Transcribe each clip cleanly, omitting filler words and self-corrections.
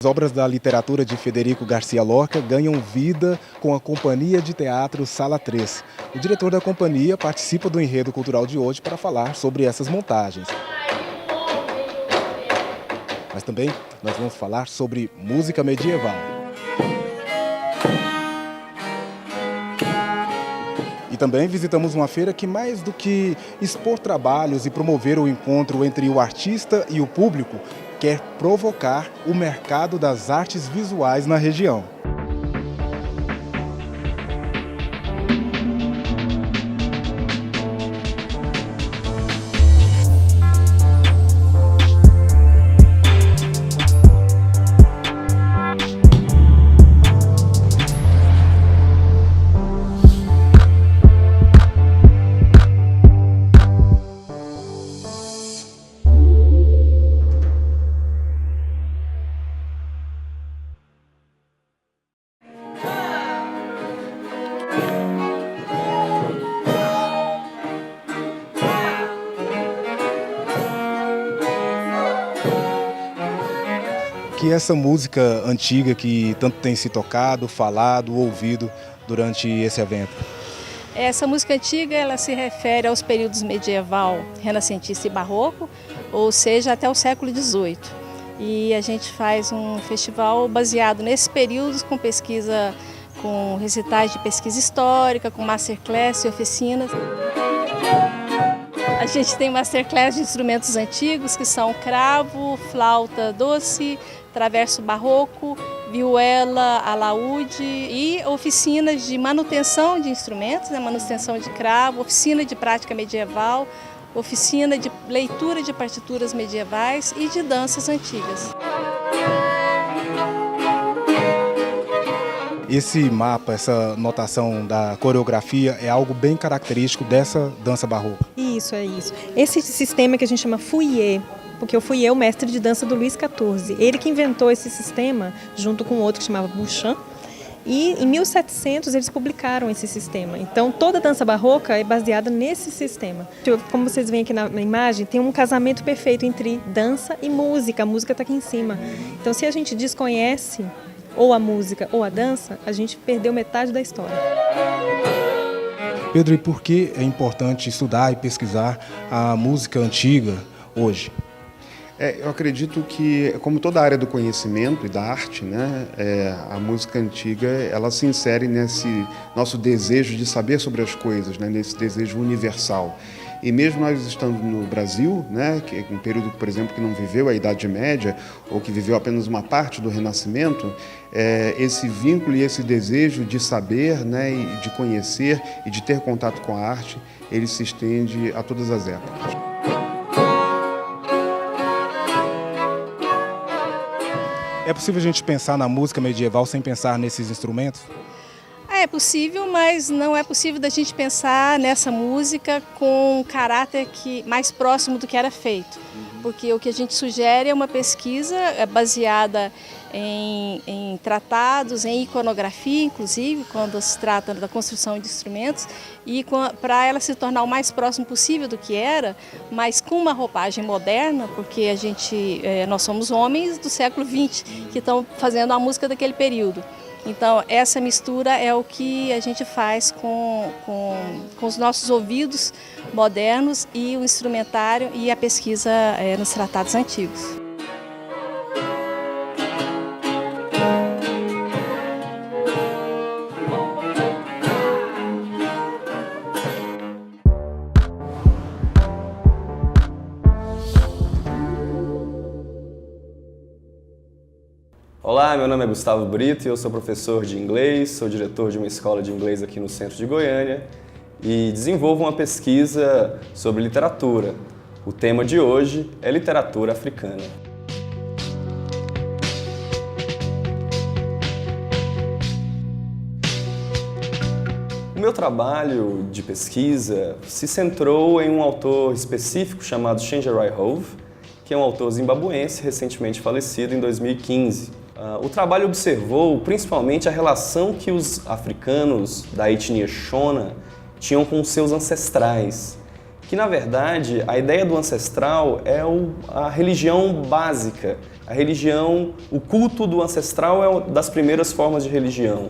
As obras da literatura de Federico Garcia Lorca ganham vida com a Companhia de Teatro Sala 3. O diretor da companhia participa do enredo cultural de hoje para falar sobre essas montagens. Mas também nós vamos falar sobre música medieval. E também visitamos uma feira que, mais do que expor trabalhos e promover o encontro entre o artista e o público, quer provocar o mercado das artes visuais na região. Que essa música antiga que tanto tem se tocado, falado, ouvido durante esse evento? Essa música antiga ela se refere aos períodos medieval, renascentista e barroco, ou seja, até o século XVIII. E a gente faz um festival baseado nesses períodos com pesquisa, com recitais de pesquisa histórica, com masterclass e oficinas. A gente tem masterclass de instrumentos antigos que são cravo, flauta doce, traverso barroco, vihuela, alaúde e oficinas de manutenção de instrumentos, manutenção de cravo, oficina de prática medieval, oficina de leitura de partituras medievais e de danças antigas. Esse mapa, essa notação da coreografia é algo bem característico dessa dança barroca. Isso, é isso. Esse sistema que a gente chama Fouillet, porque o Fouillet é o mestre de dança do Luís XIV. Ele que inventou esse sistema, junto com outro que chamava Bouchamp, e em 1700 eles publicaram esse sistema. Então toda a dança barroca é baseada nesse sistema. Como vocês veem aqui na imagem, tem um casamento perfeito entre dança e música. A música está aqui em cima. Então se a gente desconhece ou a música ou a dança, a gente perdeu metade da história. Pedro, e por que é importante estudar e pesquisar a música antiga hoje? Eu acredito que, como toda a área do conhecimento e da arte, né, a música antiga ela se insere nesse nosso desejo de saber sobre as coisas, né, nesse desejo universal. E mesmo nós estando no Brasil, né, que é um período, por exemplo, que não viveu a Idade Média ou que viveu apenas uma parte do Renascimento, esse vínculo e esse desejo de saber, né, e de conhecer e de ter contato com a arte, ele se estende a todas as épocas. É possível a gente pensar na música medieval sem pensar nesses instrumentos? É possível, mas não é possível da gente pensar nessa música com um caráter mais próximo do que era feito. Porque o que a gente sugere é uma pesquisa baseada em tratados, em iconografia, inclusive, quando se trata da construção de instrumentos, e para ela se tornar o mais próximo possível do que era, mas com uma roupagem moderna, porque nós somos homens do século XX que estão fazendo a música daquele período. Então, essa mistura é o que a gente faz com os nossos ouvidos modernos e o instrumentário e a pesquisa nos tratados antigos. Olá, meu nome é Gustavo Brito e eu sou professor de inglês, sou diretor de uma escola de inglês aqui no centro de Goiânia e desenvolvo uma pesquisa sobre literatura. O tema de hoje é literatura africana. O meu trabalho de pesquisa se centrou em um autor específico chamado Chenjerai Hove, que é um autor zimbabuense recentemente falecido em 2015. O trabalho observou principalmente a relação que os africanos da etnia Shona tinham com seus ancestrais. que na verdade a ideia do ancestral é a religião básica, a religião, o culto do ancestral é uma das primeiras formas de religião.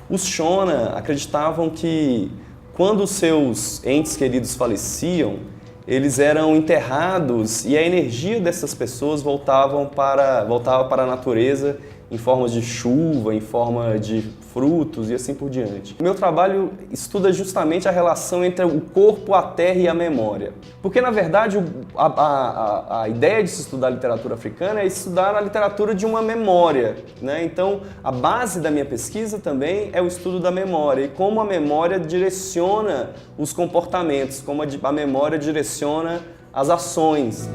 Os Shona acreditavam que quando os seus entes queridos faleciam, eles eram enterrados e a energia dessas pessoas voltava para a natureza em forma de chuva, em forma de frutos e assim por diante. O meu trabalho estuda justamente a relação entre o corpo, a terra e a memória. Porque, na verdade, a ideia de se estudar a literatura africana é estudar a literatura de uma memória, né? Então, a base da minha pesquisa também é o estudo da memória e como a memória direciona os comportamentos, como a memória direciona as ações.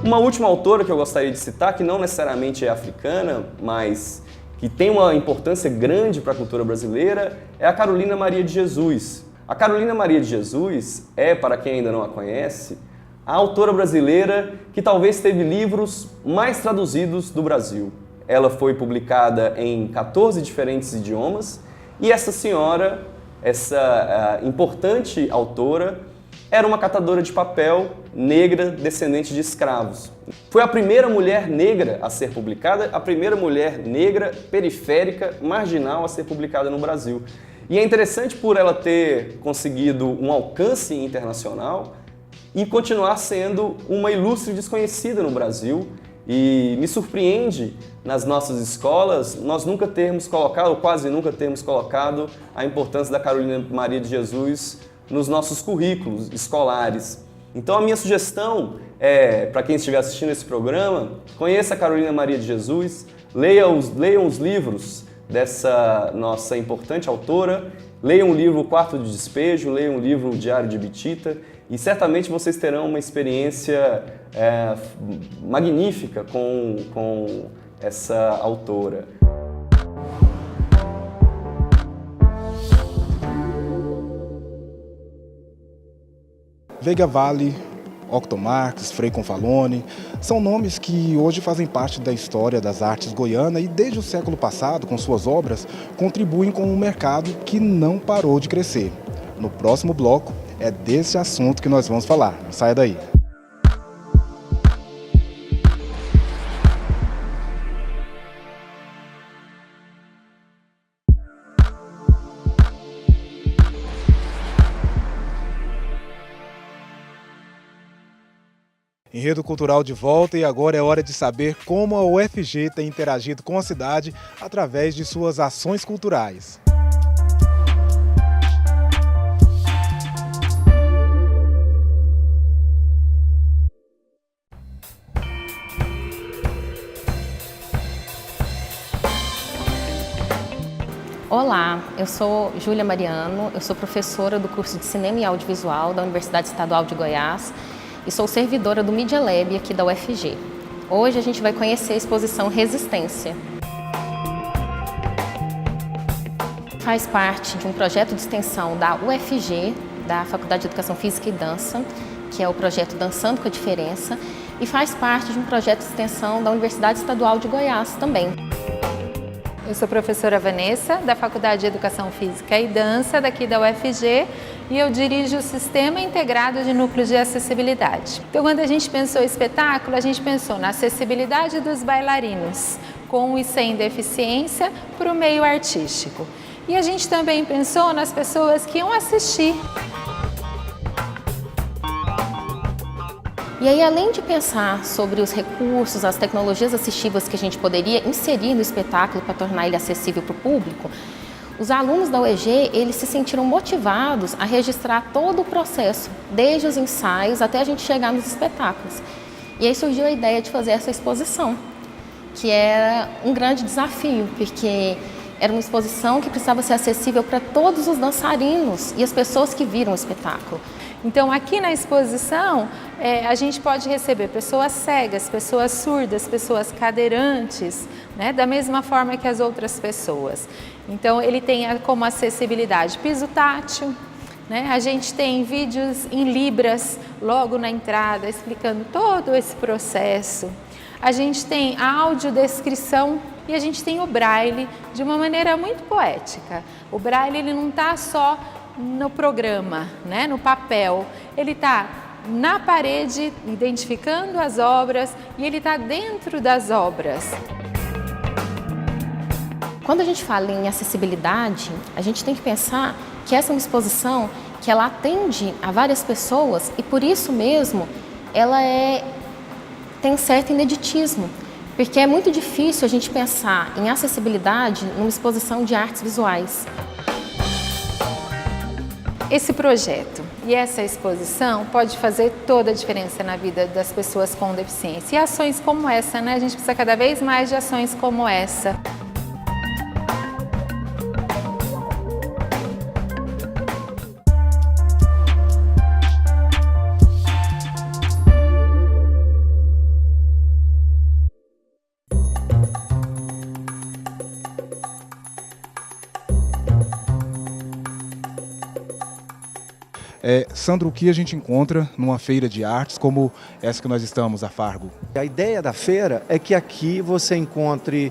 Uma última autora que eu gostaria de citar, que não necessariamente é africana, mas que tem uma importância grande para a cultura brasileira, é a Carolina Maria de Jesus. A Carolina Maria de Jesus é, para quem ainda não a conhece, a autora brasileira que talvez teve livros mais traduzidos do Brasil. Ela foi publicada em 14 diferentes idiomas e essa senhora, essa importante autora, era uma catadora de papel negra descendente de escravos. Foi a primeira mulher negra a ser publicada, a primeira mulher negra periférica, marginal a ser publicada no Brasil. E é interessante por ela ter conseguido um alcance internacional e continuar sendo uma ilustre desconhecida no Brasil. E me surpreende nas nossas escolas nós nunca termos colocado, ou quase nunca termos colocado, a importância da Carolina Maria de Jesus nos nossos currículos escolares. Então a minha sugestão é, para quem estiver assistindo esse programa, conheça a Carolina Maria de Jesus, leiam os livros dessa nossa importante autora, leiam o livro Quarto de Despejo, leiam o livro Diário de Bitita e certamente vocês terão uma experiência magnífica com essa autora. Veiga Vale, Octo Marx, Frei Confalone, são nomes que hoje fazem parte da história das artes goianas e desde o século passado, com suas obras, contribuem com um mercado que não parou de crescer. No próximo bloco, é desse assunto que nós vamos falar. Não saia daí. Enredo Cultural de volta e agora é hora de saber como a UFG tem interagido com a cidade através de suas ações culturais. Olá, eu sou Júlia Mariano, eu sou professora do curso de Cinema e Audiovisual da Universidade Estadual de Goiás e sou servidora do Media Lab aqui da UFG. Hoje a gente vai conhecer a exposição Resistência. Faz parte de um projeto de extensão da UFG, da Faculdade de Educação Física e Dança, que é o projeto Dançando com a Diferença, e faz parte de um projeto de extensão da Universidade Estadual de Goiás também. Eu sou professora Vanessa, da Faculdade de Educação Física e Dança, daqui da UFG, e eu dirijo o Sistema Integrado de Núcleos de Acessibilidade. Então, quando a gente pensou em espetáculo, a gente pensou na acessibilidade dos bailarinos, com e sem deficiência, para o meio artístico. E a gente também pensou nas pessoas que iam assistir. E aí, além de pensar sobre os recursos, as tecnologias assistivas que a gente poderia inserir no espetáculo para tornar ele acessível para o público, os alunos da UEG, eles se sentiram motivados a registrar todo o processo, desde os ensaios até a gente chegar nos espetáculos. E aí surgiu a ideia de fazer essa exposição, que era um grande desafio, porque era uma exposição que precisava ser acessível para todos os dançarinos e as pessoas que viram o espetáculo. Então, aqui na exposição, a gente pode receber pessoas cegas, pessoas surdas, pessoas cadeirantes, né, da mesma forma que as outras pessoas. Então, ele tem como acessibilidade piso tátil, né? A gente tem vídeos em libras logo na entrada, explicando todo esse processo. A gente tem a audiodescrição e a gente tem o braille de uma maneira muito poética. O braille ele não está só no programa, né, no papel, ele está na parede identificando as obras e ele está dentro das obras. Quando a gente fala em acessibilidade, a gente tem que pensar que essa é uma exposição que ela atende a várias pessoas e por isso mesmo ela tem certo ineditismo, porque é muito difícil a gente pensar em acessibilidade numa exposição de artes visuais. Esse projeto e essa exposição pode fazer toda a diferença na vida das pessoas com deficiência. E ações como essa, né? A gente precisa cada vez mais de ações como essa. Sandro, o que a gente encontra numa feira de artes como essa que nós estamos, a Fargo? A ideia da feira é que aqui você encontre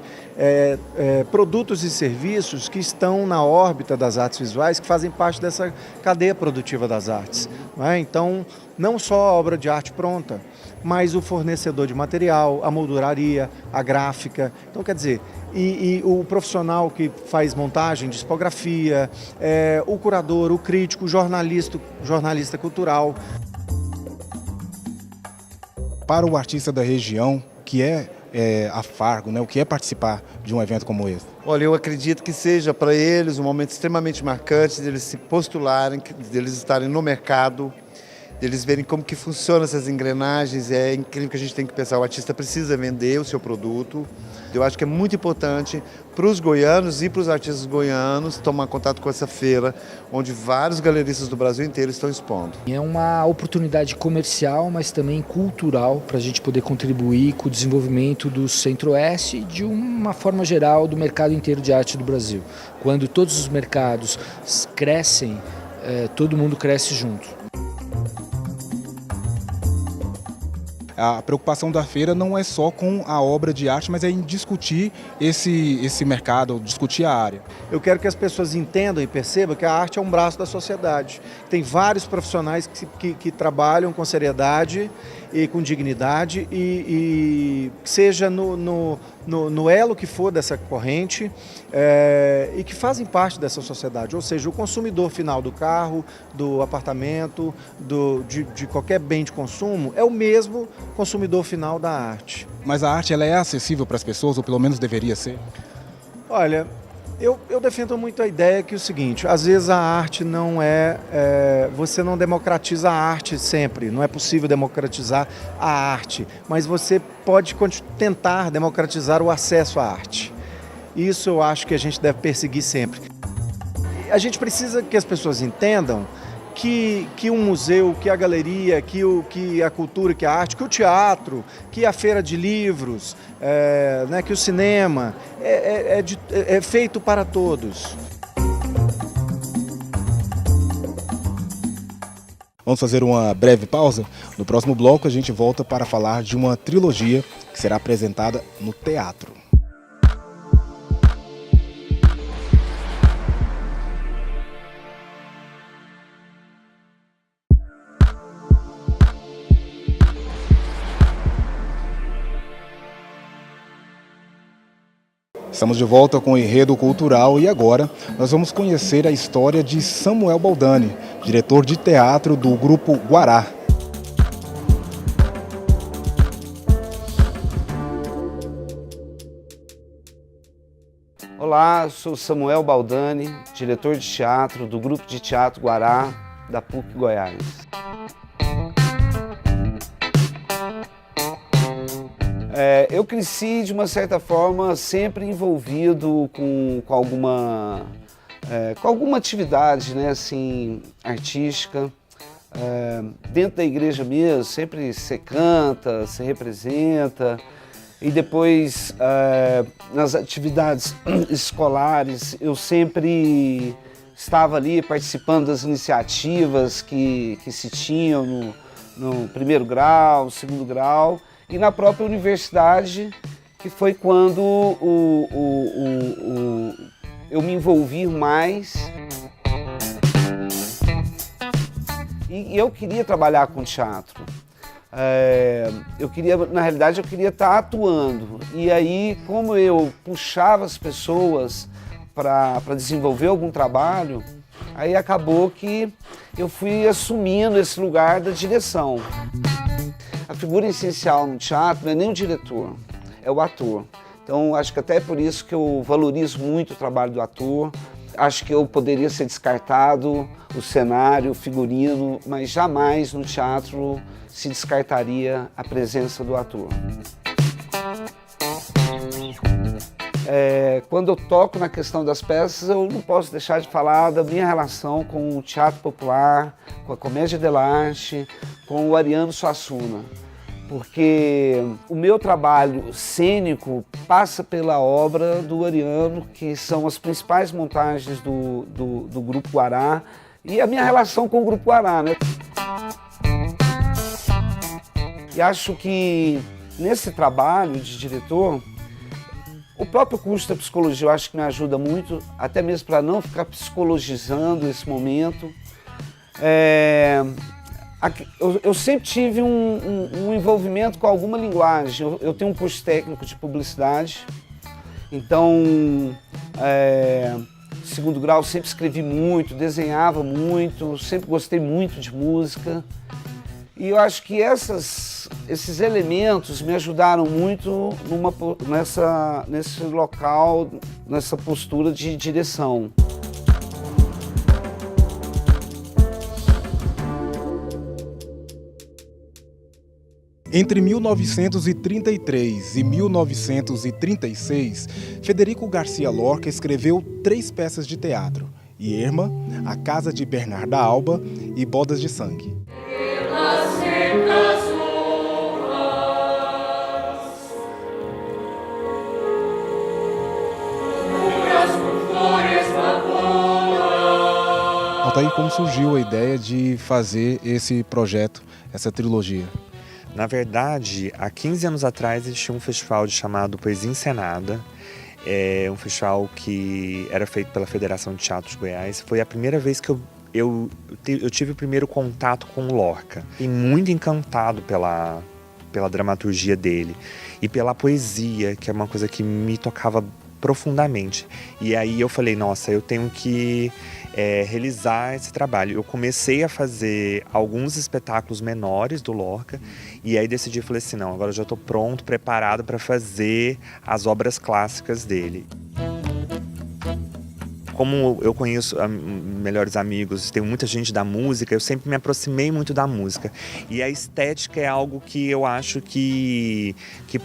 produtos e serviços que estão na órbita das artes visuais, que fazem parte dessa cadeia produtiva das artes. Não é? Então, não só a obra de arte pronta, mas o fornecedor de material, a molduraria, a gráfica. Então, quer dizer, e o profissional que faz montagem, discografia, o curador, o crítico, o jornalista cultural. Para o artista da região, que é a Fargo, né? O que é participar de um evento como esse? Olha, eu acredito que seja para eles um momento extremamente marcante, deles se postularem, deles estarem no mercado, deles verem como que funcionam essas engrenagens. É incrível que a gente tem que pensar, o artista precisa vender o seu produto. Eu acho que é muito importante para os goianos e para os artistas goianos tomar contato com essa feira, onde vários galeristas do Brasil inteiro estão expondo. É uma oportunidade comercial, mas também cultural, para a gente poder contribuir com o desenvolvimento do Centro-Oeste e, de uma forma geral, do mercado inteiro de arte do Brasil. Quando todos os mercados crescem, todo mundo cresce junto. A preocupação da feira não é só com a obra de arte, mas é em discutir esse mercado, discutir a área. Eu quero que as pessoas entendam e percebam que a arte é um braço da sociedade. Tem vários profissionais que trabalham com seriedade e com dignidade e seja no elo que for dessa corrente e que fazem parte dessa sociedade. Ou seja, o consumidor final do carro, do apartamento, de qualquer bem de consumo é o mesmo consumidor final da arte. Mas a arte ela é acessível para as pessoas, ou pelo menos deveria ser? Olha, eu defendo muito a ideia que é o seguinte, às vezes a arte não você não democratiza a arte sempre, não é possível democratizar a arte, mas você pode tentar democratizar o acesso à arte. Isso eu acho que a gente deve perseguir sempre. A gente precisa que as pessoas entendam que um museu, que a galeria, que a cultura, que a arte, que o teatro, que a feira de livros, que o cinema é feito para todos. Vamos fazer uma breve pausa. No próximo bloco a gente volta para falar de uma trilogia que será apresentada no teatro. Estamos de volta com o Enredo Cultural e agora nós vamos conhecer a história de Samuel Baldani, diretor de teatro do Grupo Guará. Olá, sou Samuel Baldani, diretor de teatro do Grupo de Teatro Guará da PUC Goiás. Eu cresci, de uma certa forma, sempre envolvido com alguma atividade, né, assim, artística. Dentro da igreja mesmo, sempre você canta, você representa. E depois, nas atividades escolares, eu sempre estava ali participando das iniciativas que se tinham no primeiro grau, segundo grau. E na própria universidade, que foi quando eu me envolvi mais. E eu queria trabalhar com teatro. Na realidade, eu queria estar atuando. E aí, como eu puxava as pessoas para desenvolver algum trabalho, aí acabou que eu fui assumindo esse lugar da direção. A figura essencial no teatro não é nem o diretor, é o ator. Então, acho que até é por isso que eu valorizo muito o trabalho do ator. Acho que eu poderia ser descartado, o cenário, o figurino, mas jamais no teatro se descartaria a presença do ator. Quando eu toco na questão das peças, eu não posso deixar de falar da minha relação com o teatro popular, com a comédia dell'arte, com o Ariano Suassuna. Porque o meu trabalho cênico passa pela obra do Ariano, que são as principais montagens do Grupo Guará, e a minha relação com o Grupo Guará, né? E acho que nesse trabalho de diretor, o próprio curso da psicologia eu acho que me ajuda muito, até mesmo para não ficar psicologizando esse momento. Eu sempre tive um envolvimento com alguma linguagem. Eu tenho um curso técnico de publicidade, então, segundo grau, sempre escrevi muito, desenhava muito, sempre gostei muito de música. E eu acho que esses elementos me ajudaram muito nesse local, nessa postura de direção. Entre 1933 e 1936, Federico Garcia Lorca escreveu 3 peças de teatro: Irma, A Casa de Bernarda Alba e Bodas de Sangue. Altair, como surgiu a ideia de fazer esse projeto, essa trilogia? Na verdade, há 15 anos atrás existia um festival chamado Poesia Encenada, um festival que era feito pela Federação de Teatro de Goiás. Foi a primeira vez que eu tive o primeiro contato com o Lorca. E muito encantado pela dramaturgia dele e pela poesia, que é uma coisa que me tocava profundamente. E aí eu falei, nossa, eu tenho que realizar esse trabalho. Eu comecei a fazer alguns espetáculos menores do Lorca e aí decidi, falei assim, não, agora eu já estou pronto, preparado para fazer as obras clássicas dele. Como eu conheço melhores amigos, tenho muita gente da música, eu sempre me aproximei muito da música. E a estética é algo que eu acho que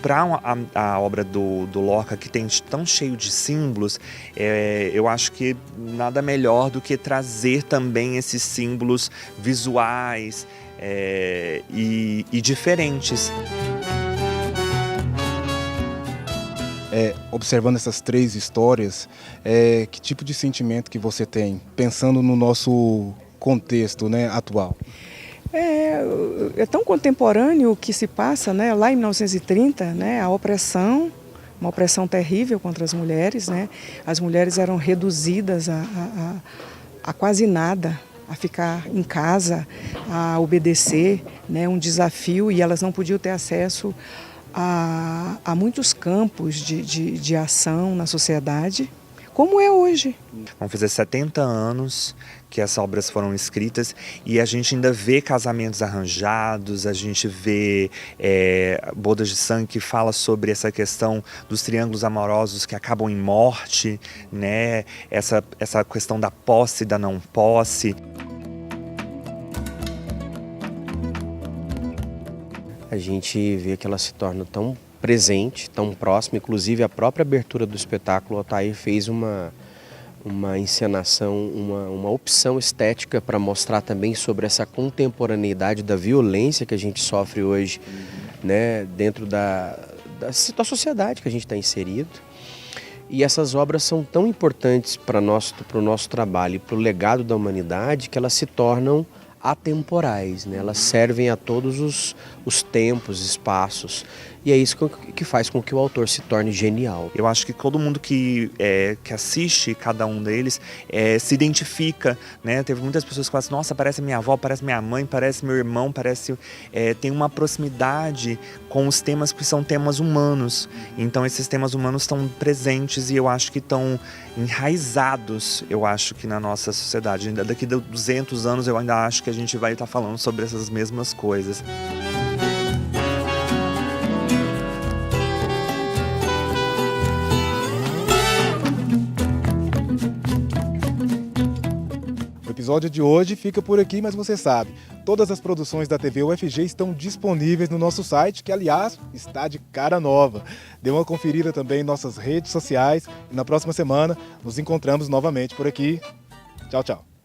para a obra do Lorca, que tem tão cheio de símbolos, eu acho que nada melhor do que trazer também esses símbolos visuais e diferentes. Observando essas 3 histórias, que tipo de sentimento que você tem, pensando no nosso contexto, né, atual? É tão contemporâneo o que se passa, né, lá em 1930, né, a opressão, uma opressão terrível contra as mulheres, né? As mulheres eram reduzidas a quase nada, a ficar em casa, a obedecer, né, um desafio, e elas não podiam ter acesso a muitos campos de ação na sociedade, como é hoje. Vão fazer 70 anos que essas obras foram escritas e a gente ainda vê casamentos arranjados, a gente vê Bodas de Sangue, que fala sobre essa questão dos triângulos amorosos que acabam em morte, né? Essa questão da posse e da não posse. A gente vê que ela se torna tão presente, tão próxima, inclusive a própria abertura do espetáculo, o Altair fez uma encenação, uma opção estética para mostrar também sobre essa contemporaneidade da violência que a gente sofre hoje, né, dentro da sociedade que a gente está inserido. E essas obras são tão importantes para o nosso trabalho e para o legado da humanidade que elas se tornam atemporais, né? Elas servem a todos os tempos, espaços. e é isso que faz com que o autor se torne genial. Eu acho que todo mundo que assiste cada um deles se identifica, né? Teve muitas pessoas que falam assim, nossa, parece minha avó, parece minha mãe, parece meu irmão, tem uma proximidade com os temas que são temas humanos. Então esses temas humanos estão presentes e eu acho que estão enraizados, eu acho que na nossa sociedade. Daqui a 200 anos eu ainda acho que a gente vai estar falando sobre essas mesmas coisas. O episódio de hoje fica por aqui, mas você sabe, todas as produções da TV UFG estão disponíveis no nosso site, que aliás está de cara nova. Dê uma conferida também em nossas redes sociais e na próxima semana nos encontramos novamente por aqui. Tchau, tchau.